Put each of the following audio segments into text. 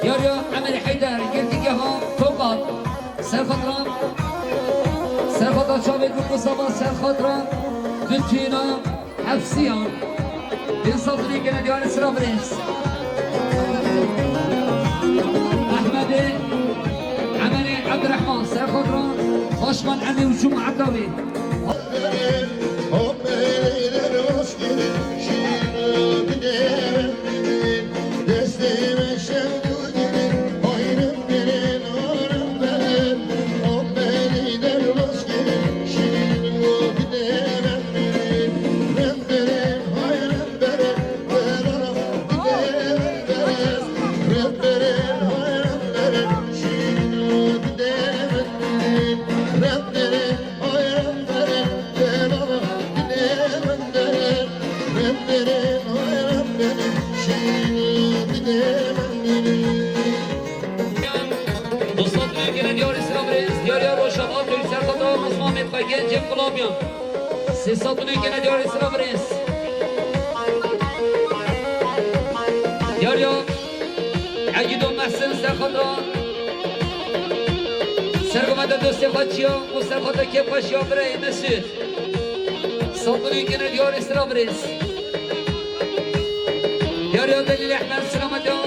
ياريا عمل حيدر قلت ها توقف سرخطران سرخطران شابك بمصابة سرخطران بنتينا حفصيان بنصدري كنا ديوان سرابريس أحمد عمل عبد الرحمن سرخطران خوشمان عمي وجمع عدوي جيب كولومبيا سيصدني كنا ديار سرابريس ياريو عجيدو محسن سرخطا سرقمة دوستي خاتشيو وسرخطا كيف خاتشيو براي مسود صدني كنا ديار سرابريس ياريو دليل احمد سلامتو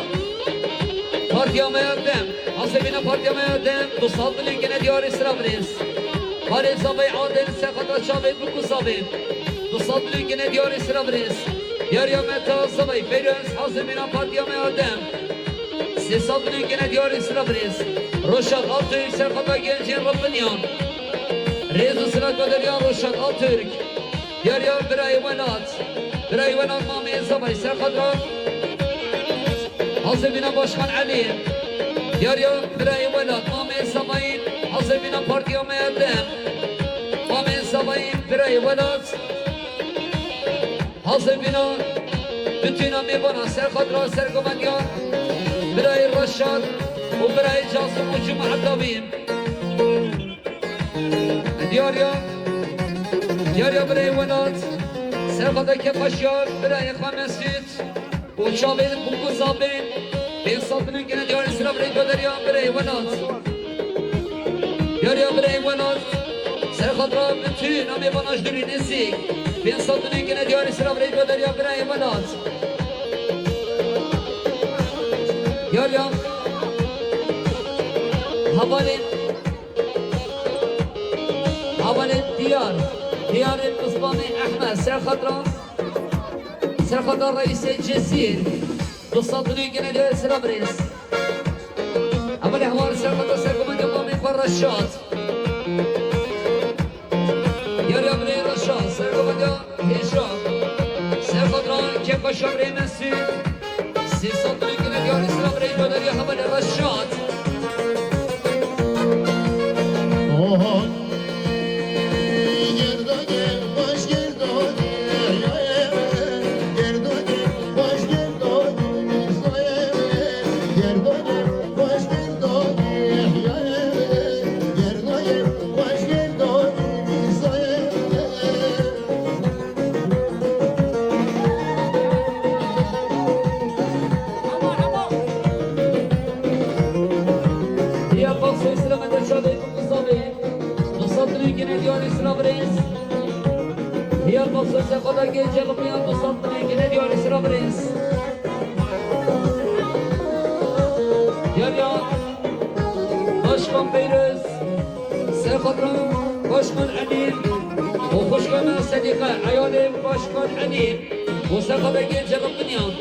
بارتيا ما يقدم حسبنا بارتيا ما يقدم تصدني كنا ديار سرابريس هاري صبي عادل سقطت شابت بكوسابين تصدلي كنا ديار سرابريس ياريا متا صبي فيروس حازمنا باتيا ميادم سيصدلي كنا ديار سرابريس روشات آتورك سرخطا جنجين ربنيان ريزو سرات بدريان روشات آتورك ياريا براي ونات مامي صبي سرخطا حازمنا باشخان علي ياريا براي ونات مامي صبي حازمنا باتيا ميادم مامي صبي براي ونات حازمنا بتونا ميبانا سرخطا سرقمانيان براي الرشاد وبراي جاسم وجمع الدابين دياريا براي ونات سرخطا كفاشيار براي خمسيت وشابين بوكوزابين بين صابنين كنا دياري سرابري بدريا براي ونات دياريا براي ونات سرخطا بتونا ميباناش دوري نسيك بين صابنين كنا دياري سرابري بدريا براي ونات دياريا حوالي ديار القصباني احمد سرخطرة رئيس الجزير بالصدري كنا ديال سرابريس حوالي حوالي سرخطرة سرقمان قبامي بالرشاد ديار يابني رشاد سرقمان هشام سرخطرة كيف شابري مسيد سي صدري كنا ديال سرابريس بدري حوالي الرشاد هي القصص خدا که جلبیان تو سطنه که ندیاری سرابريس یاریا باشکن پیروز سرخطران باشکن عنیم و خوشکن صدیقه عیال باشکن عنیم و سرخطا که جلبیان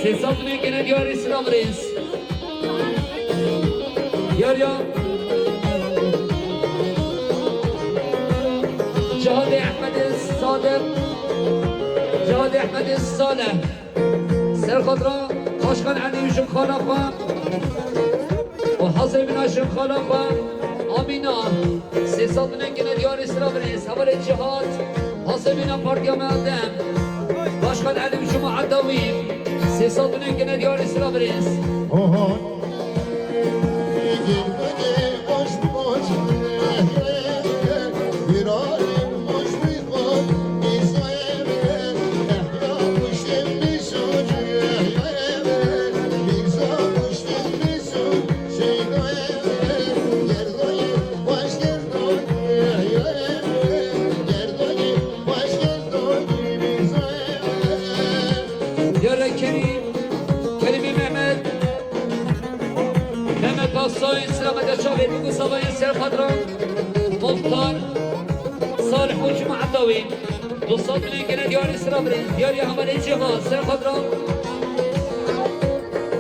سی سطنه که ندیاری سرابريس یاریا جهاد احمد الصالح سرخطرة خوشخان عني وشم خالقا وحصر من هاشم خالقا آمينا سيصدنا كنا ديار سرابريس حوال الجهاد حصر من بارتيا مقدم خوشخان عني وشم عدوين سيصدنا كنا ديار سرابريس راسای سلامت شاوید بگو سوای سر خدران مختار صالح و جماعت داوید 200 میلیون گنه دیاری سرابرین دیاری همه جهان سر خدران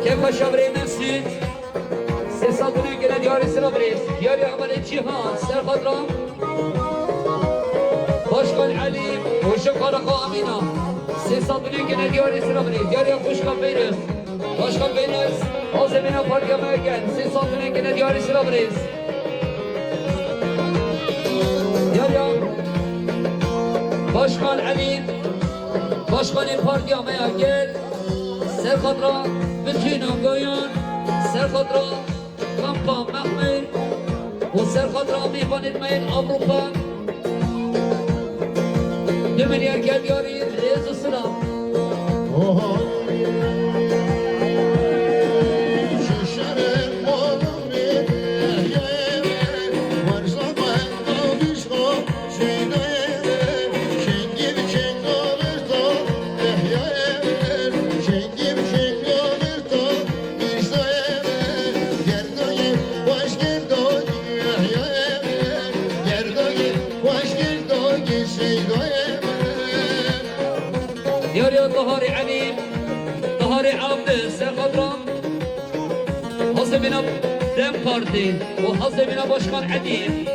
کیف شابری مسجد 300 میلیون گنه دیاری سرابرین دیاری همه جهان سر خدران خوشکن علی و شکار خوا امینا 300 میلیون گنه دیاری سرابرین دیاری خوشکن بیرس خوشکن بیرس آزمینا پارکیا مرگن 300 میلیون گنه دیاری سرابرین باشکان علی باشکان پارتی آمه اگر سر خود را بتونم گویان سر خود را کمپان مخمیر و سر خود را میبانید میل اروپا 2 میلیارد گردیاری ریز و سلام ظهر علي ظهر عبد سرقدران حسبنا دم بارتي وحسبنا باشكان عديد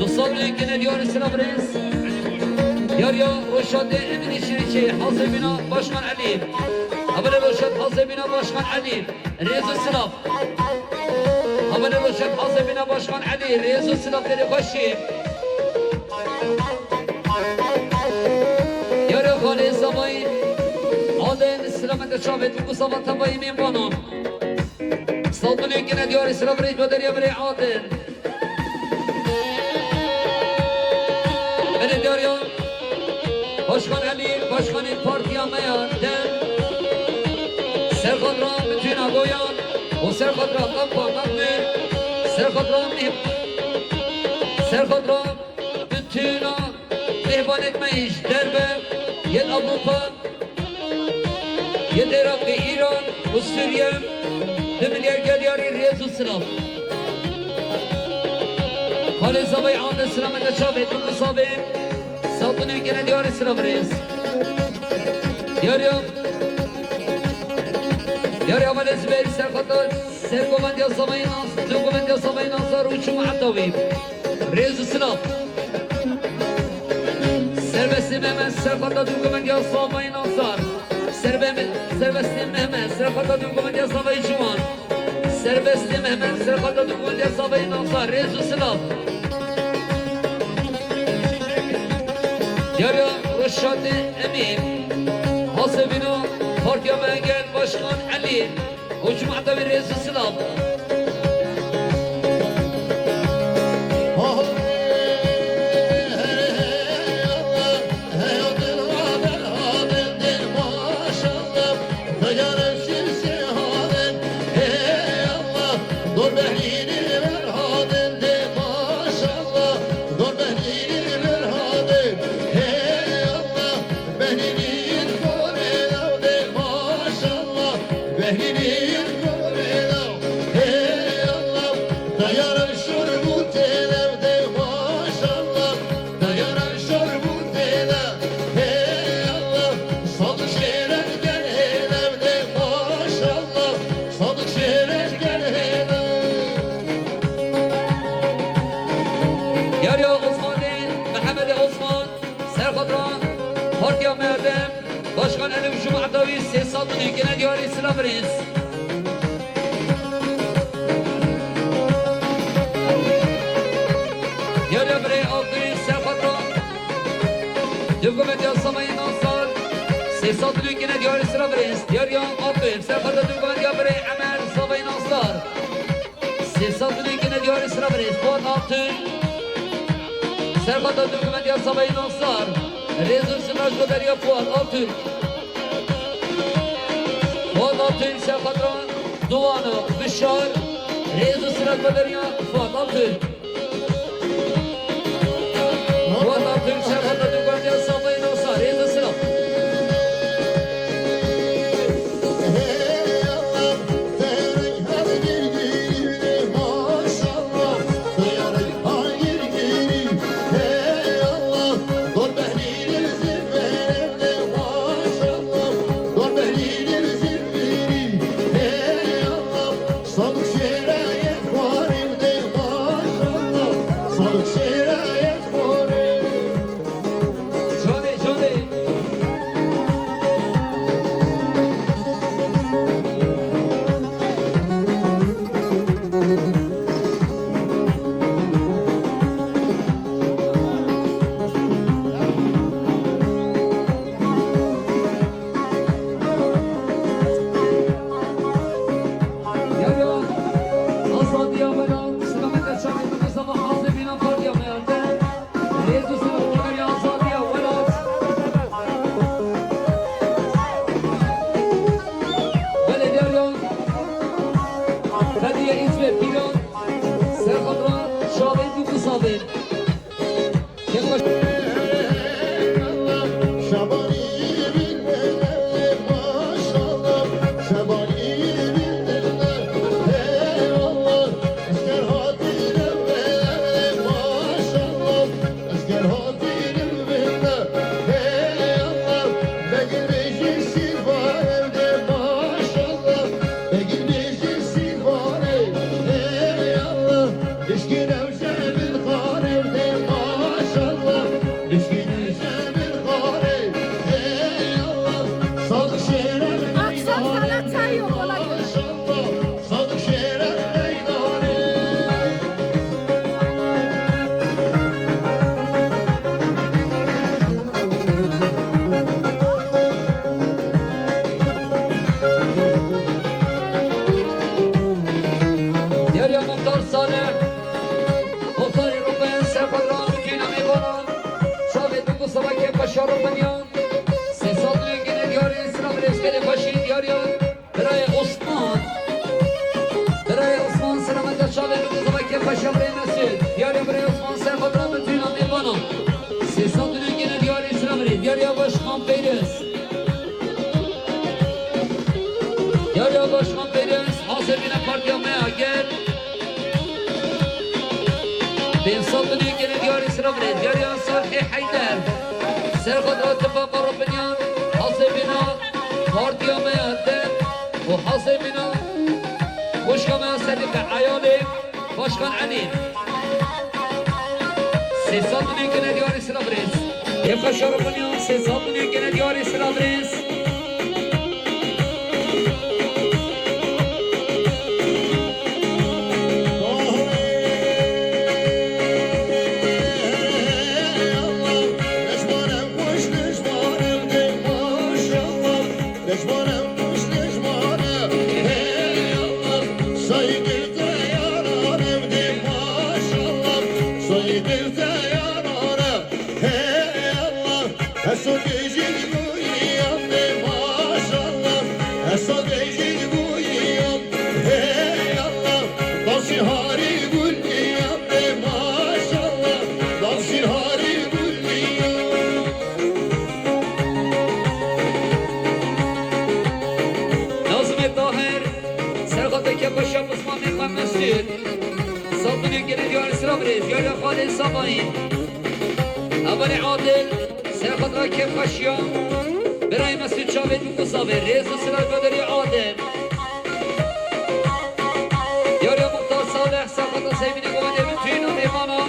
دوصل لكنا ديار سلابريس ياريا رشاد امني شريشي حسبنا باشكان علي قبل رشاد حسبنا باشكان علي ريز السلاب قبل رشاد حسبنا باشكان علي ريز السلاب للبشي ياريا خالي سماي آدم سلامت شابت بگو صفت تبایی میمانم صدقونی که ندیاری سلام ریج بدریا بری عادل بری دیاریا باشخان علی باشخان پارتی آمیان دن سرخود را بتوینا گویان و سرخود را قمپا قمه سرخود را بتوینا مهبانت میش دربه ید اروپا ید عراق ایران و سوریه 2 میلیارد گردیاری ریز و سلام خالی زبای عامل سلامت شابه تو مصابه ساطنی گنه دیاری سلام ریز دیاری اول زبیر سرخطا سرگومندی زبای ناصر دوگومندی زبای ناصر و چوم عطاوی ریز و سلام سربستی مهمن سرخطا دوگومندی زبای ناصر سربستی مهمن سرخطا دوگومندی زبای جوان سربستی مهمن سرخطا دوگومندی زبای ناصر ریز و سلام دیاری رشاد امین حاسبینو پارتیا منگل باشخان علی و جمعه دوی ریز و سلام باشخان علی و جمعه داوی 300 میلیون گنه دیاری سلام ریز یاریا برای آخرین سرخطران دوگومندی سامای ناصر 300 میلیون گنه دیاری سلام ریز یاریا آخر سرخطران دوگومندی برای عمر سامای ناصر 300 میلیون گنه دیاری سلام ریز فوت آخر سرخطران دوگومندی سامای ناصر ریز و سلاج رو بریا فوت آخر فاطمه سرخطران دوانو بشار ریز و سرات بدریا فاطمه سرخطران دوگومندی سامای ناصر ریز و سرات صادية ولا سلامة الشعب المصطفى حاضر بنا فاضية ميادة ريزو سلامة يا صادية ولا بلد اليوم هدية إسمه بيلون سرقطران شابين وقصابين بشار بنیان سی سال لنگین دیاری اسلام رشکل باشی دیاریان برای عثمان سلامت شاله رو که بشار مسجد دیاری برای عثمان سرخط را بتوینم میبانم سی سال لنگین دیاری اسلام ری دیاری باشخان پیرس دیاری باشخان پیرس حاضر بین پارتیا می اگر بین سال لنگین دیاری اسلام ری دیاری صالح حیدر سرخط اتفاق ربنا حاصبنا فارديا ما يهدد وحاصبنا وشكا ما سلك عيالك باشكان عنين سيسات نيكنا دياري سلابريس يبقى شربنا سيسات نيكنا دياري سلابريس يا خالد صباين أبني عادل سيخد راكب خشيان براي مسجد شابت وقصابر ريز وسلال بدري عادل يا مختار صالح سيخد سيبيني قواني بنتين وميمانا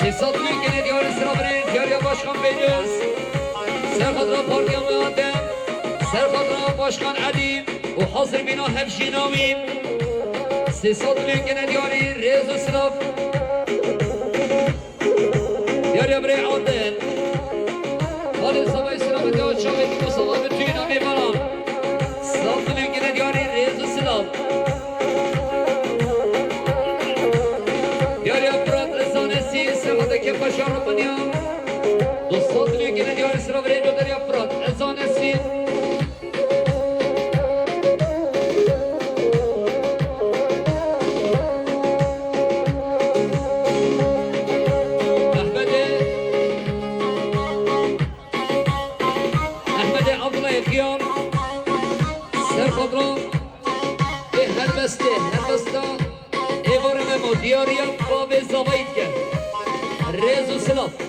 سيصد ميكين ديار سرابرين يا باشخان بيدوس سيخد را پارتيان وعادل سيخد را باشخان عليم وحاصر بنا همشي نامين سيصد ميكين دياري ريز وسلال يا بري عادل خالد صباي سلامت يا شاهد مصطفى بتوينا ميمانا صلاة لنجنا دياري ريز السلام يا برات ازانسي سلامت كيف بشار ربنا دوستات لنجنا دياري سلام ريدو در يا برات ازانسي دیاریم باب زبایت کرد رز و سلاف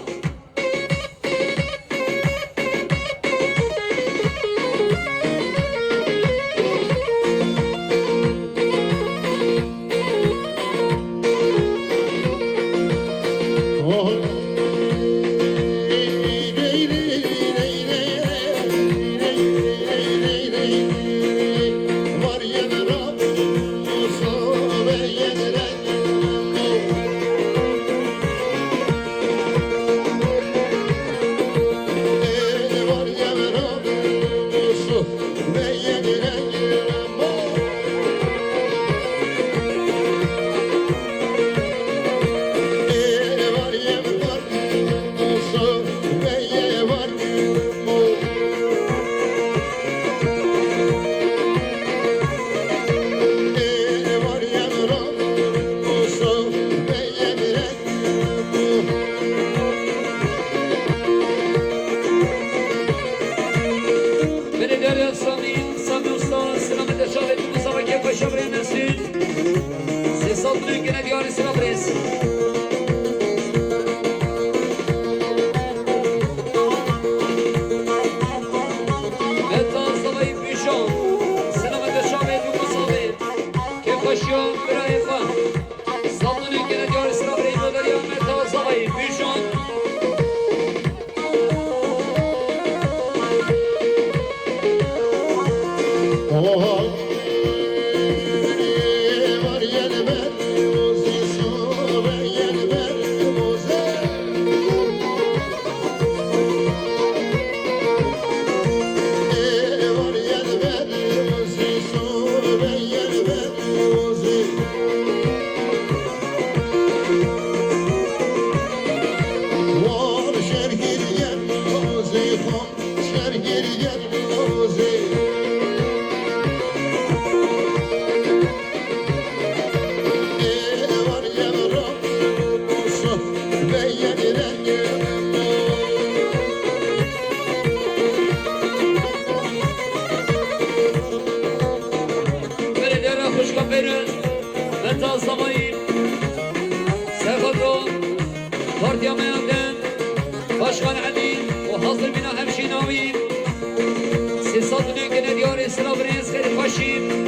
برای مسعود 300 میلیون گنه دیار اسرابریز خوشیان برای خان سالونی که ندیار اسرابری مداریان مرتاز آقای بیشان باشخان علی و حاضر بینا همشی نامی 300 میلیون گنه دیار اسرابریز خیلی خوشیم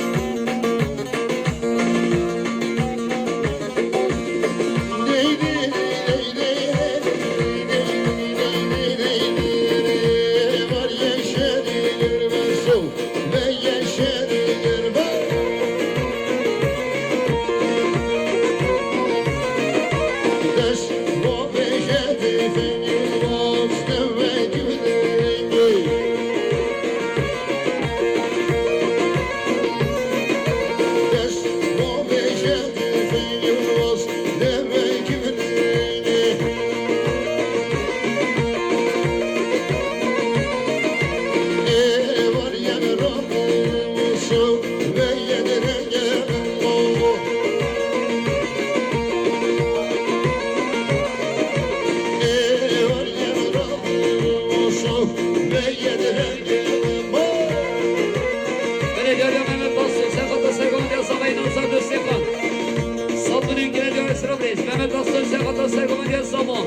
Mehmet Aslan Sergata Sergomandiyaz zaman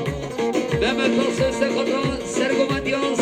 Mehmet Aslan Sergata Sergomandiyaz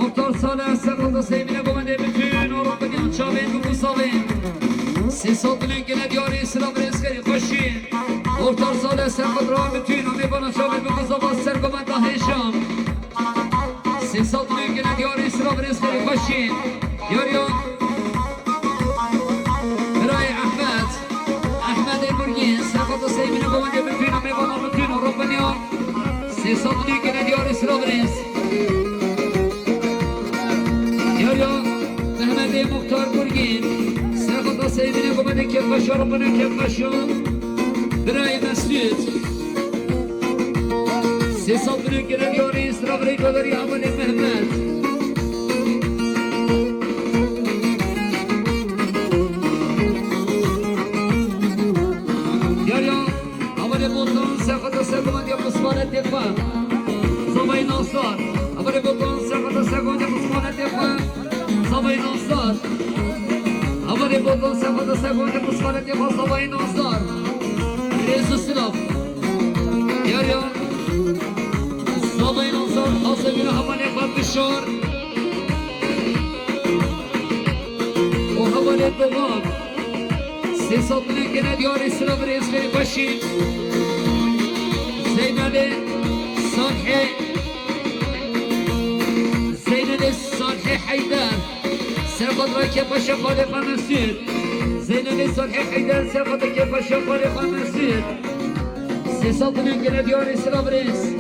Muhtar Salih Serhat'a sevgine komende bütün Avrupa'nın çabin bu kusavin 300 milyon gene diyarı İslam reskeri koşin Muhtar Salih Serhat'a bütün Ami bana çabin bu kusavin serkomenda heşam 300 milyon gene diyarı İslam reskeri koşin Yürüyor Miray Ahmet Burgin Serhat'a sevgine komende bütün Ami bana bütün Avrupa'nın 300 milyon gene diyarı İslam reskeri Mehmet Muhtar Burgin Serhat'a sevgine komende kefbaşı Rabbine kefbaşı Biray Mesut صدري كده ديوري استرابري قدري عمل مهمات يا عمل بوطن ساقط ساقط يا مصباح الدفاع صبي نصار عمل بوطن ساقط ساقط يا مصباح الدفاع صبي نصار عمل بوطن ساقط ساقط يا مصباح الدفاع صبي نصار رئيس السلاف يا صبي نصار حاصل بنا عمل إخوان بالشهر وعمل الضغام سيصدني كنا ديار السلام رئيس للبشي زينالي صالحي زينالي صالحي حيدر سيقض رأيك باشا خالق مسير زينالي صالحي حيدر سيقض رأيك باشا خالق مسير سيصدني كنا ديار السلام رئيس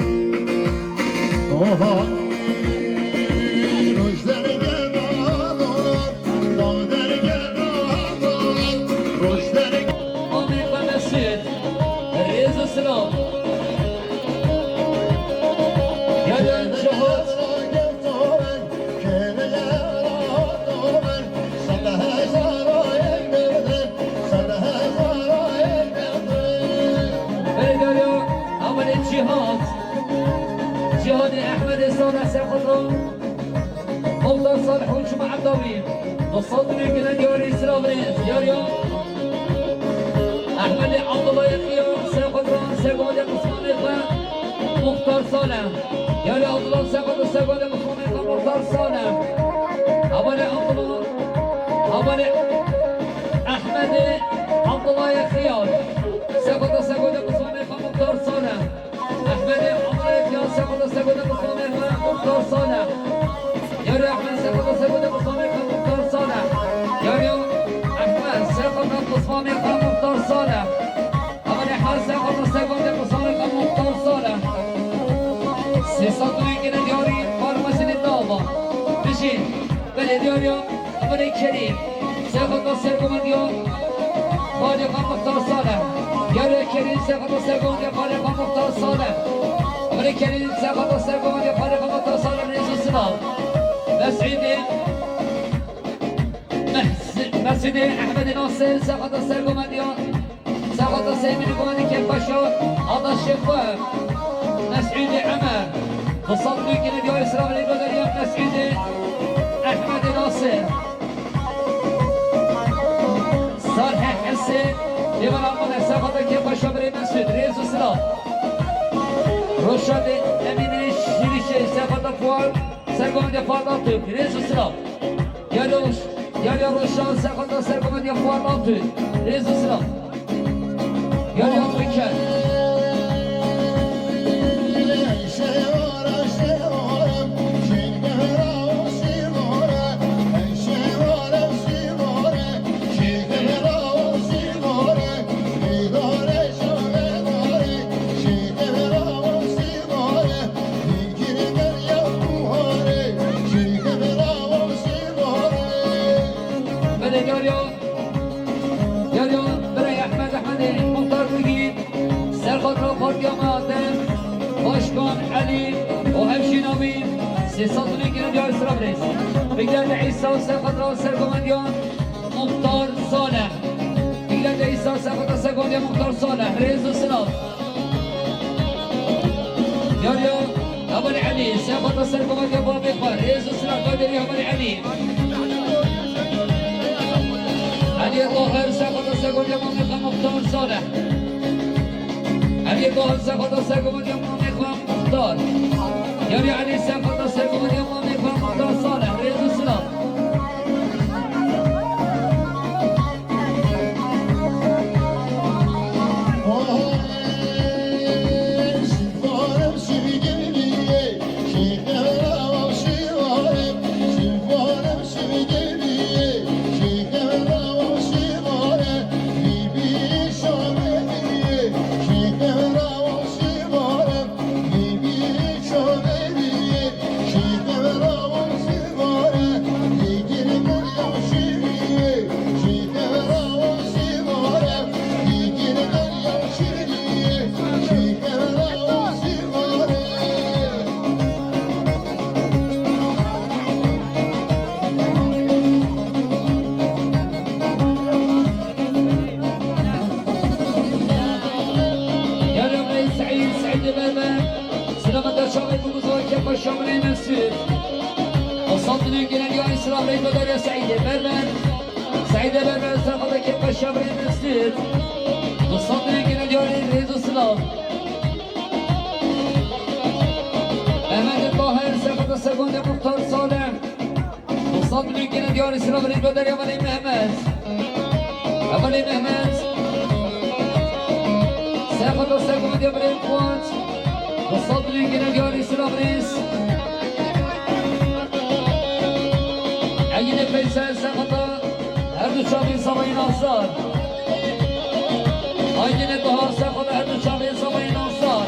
السلام يا الجهود بلداريو عمل الجهاد جهاد احمد الصالح سيقضوا مولى صالح والجماعة الضوئين نصدر كده ديوري السلام ديوريو احمد عبد الله يخيو سيقود مصممة مختار صالح يا عبد الله سيقود مصممة مختار صالح أبني عبد الله أبني أحمد عبد الله يخيو سيقود مصممة مختار صالح أحمد عبد الله يخيو سيقود مصممة مختار صالح يا أحمد سيقود مصممة مختار صالح يا أحمد سيقود مصممة مختار صالح سيقض سيقض مصارق مختار صالح سيصدري كده ديوري فارماسين الدابة بشين بلي ديوريو أبني كريم سيقض سيقض ديور فارق مختار صالح يوري كريم سيقض سيقض فارق مختار صالح أبني كريم سيقض فارق مختار صالح رئيس السلام مسعودي أحمد ناصر سيقض سيقض ديور سقط سيمين قواني كيف بشر هذا الشفاف مسعود عمر تصدق كنا ديو إسرائيل البدر يوم مسعود أحمد ناصر صالح حسين لمن أمنا سقط كيف بشر بري مسعود رئيس السلام رشاد أمين الشريشي سقط فوال سقط دفاع لطيف رئيس السلام يا رشاد سقط دفاع لطيف رئيس السلام يا أمريكان صدري كده ديار إسرائيل بجلال عيسى وسيقض رأسه كومانديون مختار صالح بجلال عيسى وسيقض رأسه كومانديون مختار صالح رئيس السلام يوريو أبو علي سيقض رأسه كومانديون أبو بكر رئيس السلام قادر أبو علي علي الظاهر سيقض رأسه كومانديون مختار صالح علي الظاهر سيقض رأسه كومانديون مختار يوري علي سيقض رأسه كومانديون مختار صالح رئيس السلام She never شامل مسجد وصلت للجنة ديار إسلام ريت بدر يا سعيدة بربر سعيدة بربر سرقة كيف شامل مسجد وصلت للجنة ديار ريت إسلام أحمد الطاهر سرقة السكون مختار صالح وصلت للجنة ديار إسلام ريت بدر يا ملي محمد أملي محمد سرقة السكون يا ملي فوات وصلت للجنة ديار إسلام ريت عين فيصل سقط هردو شامي صبي ناصر عين طهار سقط هردو شامي صبي ناصر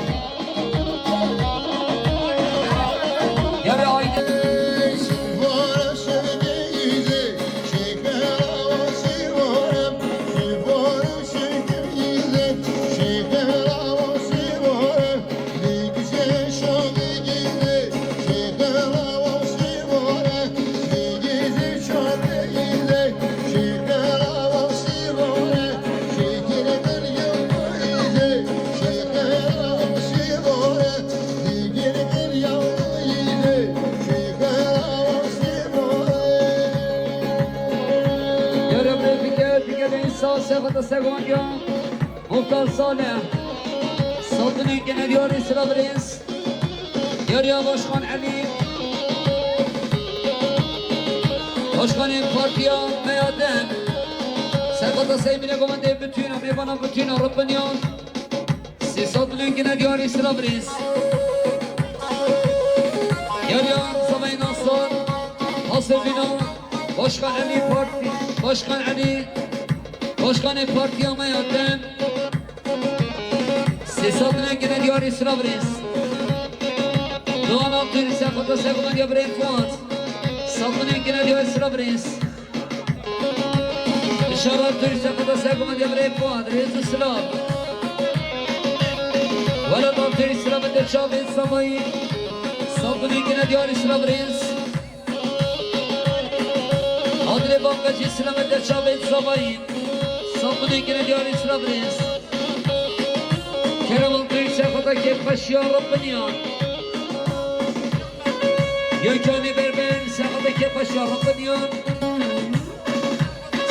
يا ري عين سقط السكون يوم مختار صالح صوتني كنا ديار إسلام ريس يا باشخان علي باشخان بارتيا ميادن سقط سيمين قمندي بتونا ميبانا بتونا ربنيان سي صوتني كنا ديار إسلام ريس يا صبي ناصر حاصل بنا باشخان علي بارتي باشخان علي باشخان پارتیا میادم سیصد نگه دیار اسلام ریس دوان آبتونی سخط سگومن یا برین فوات سخط نگه دیار اسلام ریس اشارات تونی سخط سگومن یا برین فوات ریز اسلام ولد آبتونی اسلام در شاب انسامایی سخط نگه دیار اسلام ریس آدر بانگج اسلام در شاب انسامایی صوتني كنا ديار إسلام ريس كرم القيس خطا كيف خشيا ربنا يا كاني بربر سخطا كيف خشيا ربنا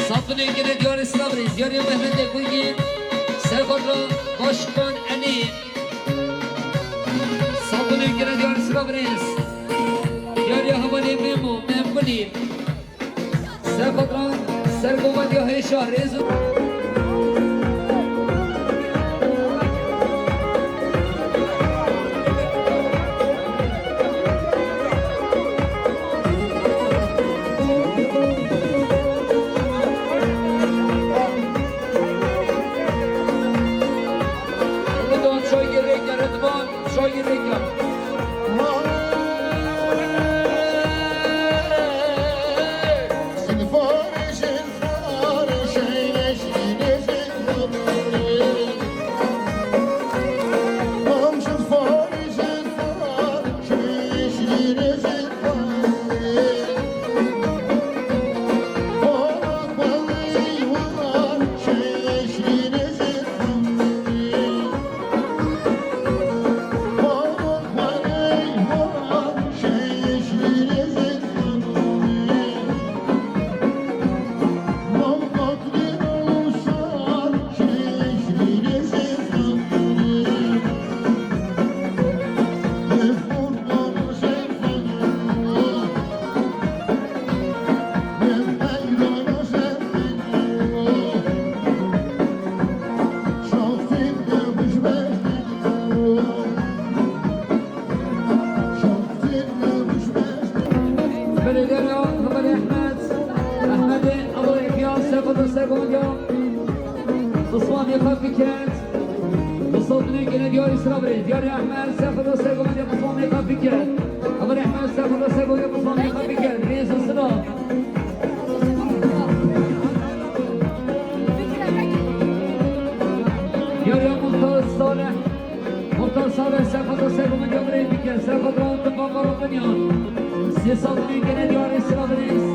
صوتني كنا ديار إسلام ريس يا ريم محمد كويين سخطا باشكان أني صوتني كنا ديار إسلام ريس يا ريم همالي ميمو مهمني سخطا سرقومن يا هيشا ريزو ديار إسلام ريس ديار أحمد سافر وسيقوم ديار مصوم يقفكر أبو أحمد سافر وسيقوم ديار مصوم يقفكر رئيس السلام ديار مختار صالح سافر وسيقوم ديار بريفكر سافر رون تبقى ربنيان سيصال من ديار إسلام ريس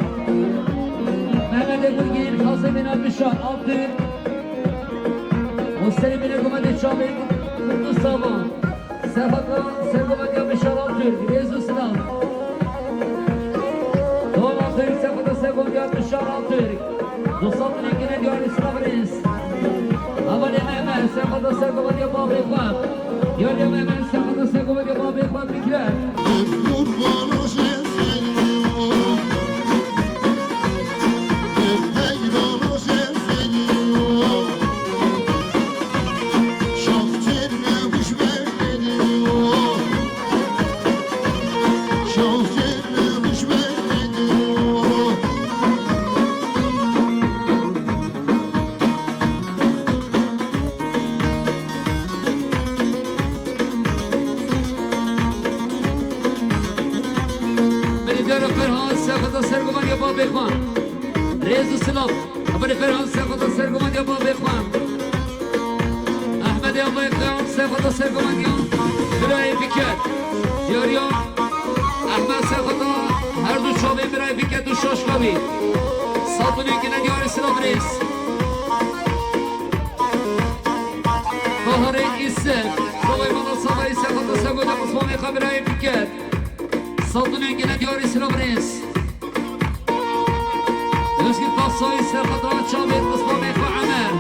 محمد بلغين خاصة من المشان أبدر مستلم من القمد الشامل مصطفى سبق سرقمت يا بشارات Türk, Rezu Sınav. Doğan Türk, Sefada Segon diyor Müşaran Türk. Dostatlı linkine diyor İslam Reis. Abone Mehmet, Sefada Segon diyor Babri Kwan. Diyor Mehmet, Sefada Segon diyor Babri Kwan Bikler. رئيس السلام أبو فرحان سيفة السرقمان يا بابي إخوان أحمد يا الله يقدم سيفة السرقمان يا براي بكر يا أحمد سيفة هر دو شابي براي بكر دو شاش كابي صابون يمكن ديار السلام رئيس بهار إسر روي مانا صابي سيفة السرقمان يا مصمامي خبراي بكر صابون يمكن ديار السلام رئيس Özgür Tassayı Serhat'ın Çabir Mustafa Mekva Amer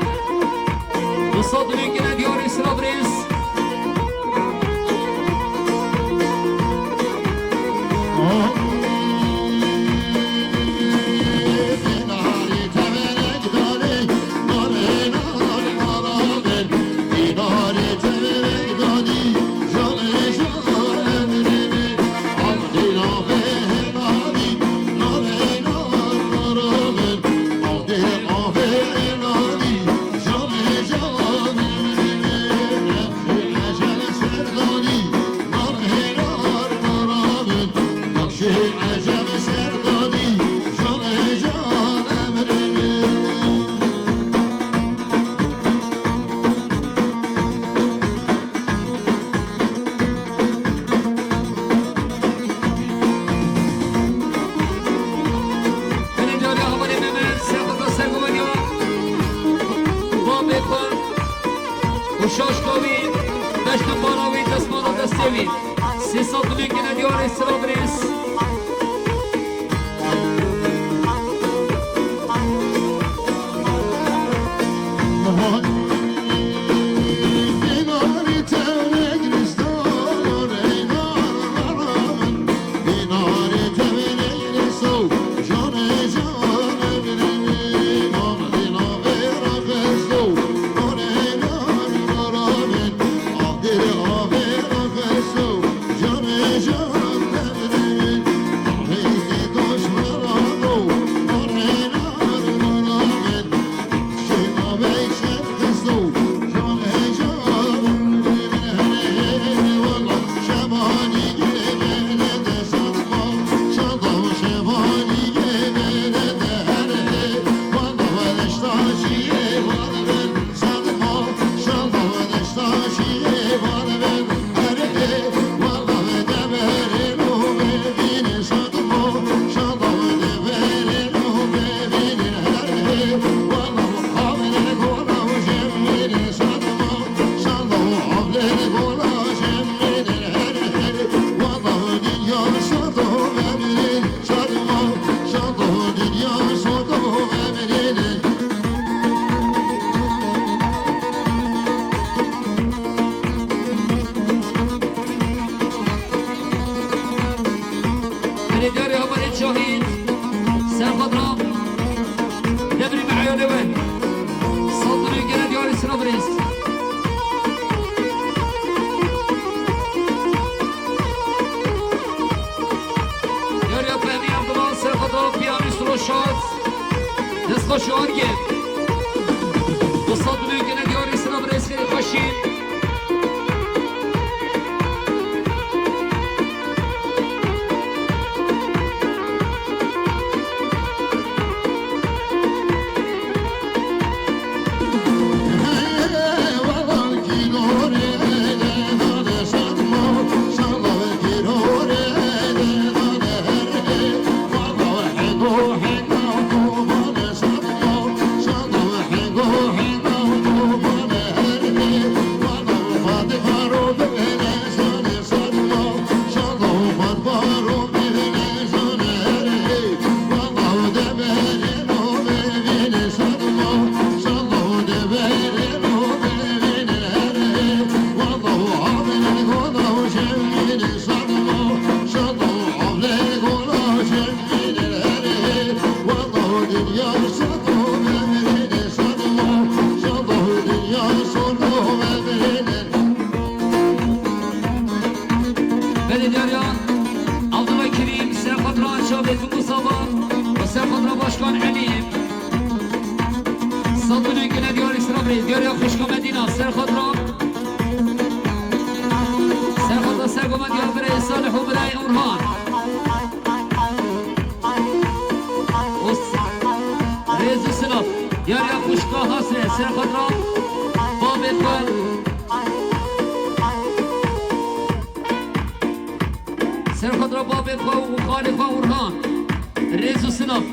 Mustafa Dünükine diyor İsra Reis Oh بله دیاریان عبدالله کریم سرخطران شابت و مصابا و سرخطران باشکان علیم صدونه کنه دیاری سرام رید دیاری خوشکا مدینه سرخطران سرخطران سرگومن دیار برای صالح و برای اورهان ریز و سلاف دیاری خوشکا حاصله سرخطران بابت بل سرخطران بابت بل و خالف اورهان ریز و سلاف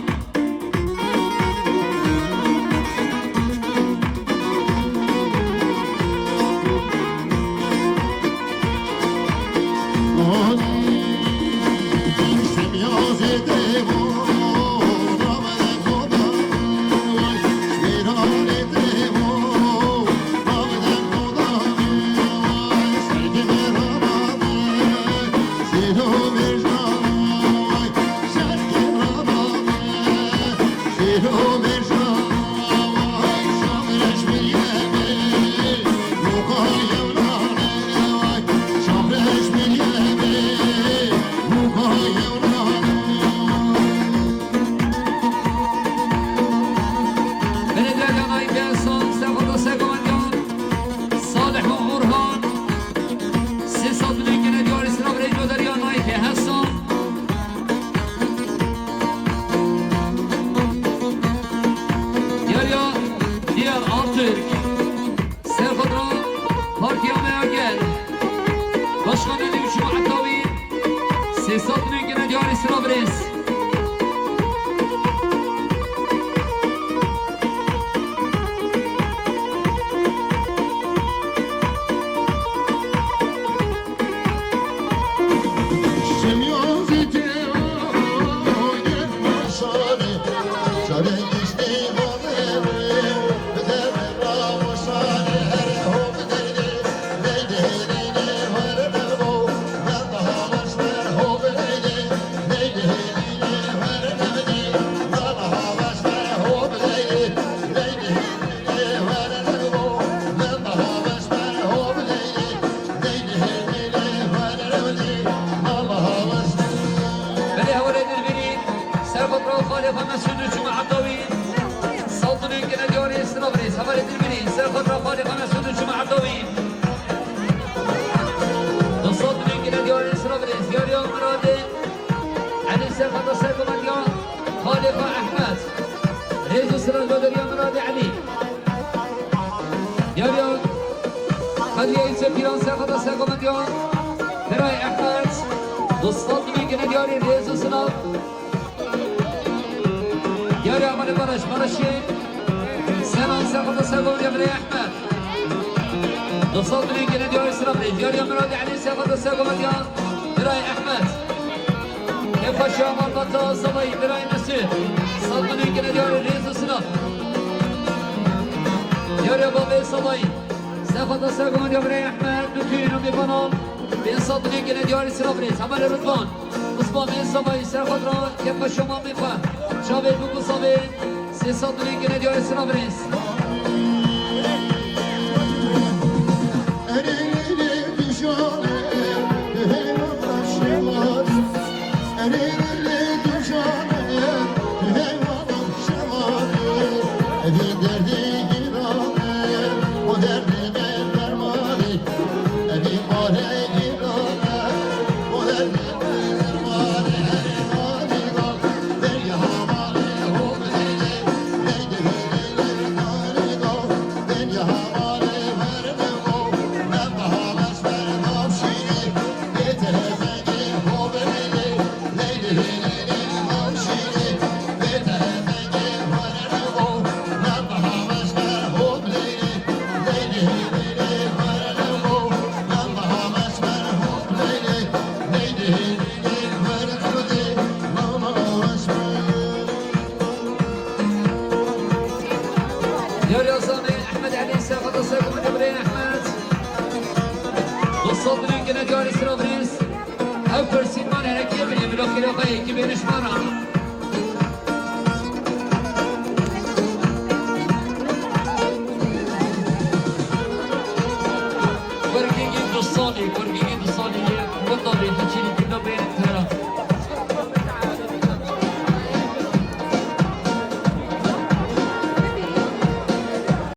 Working in the sunny,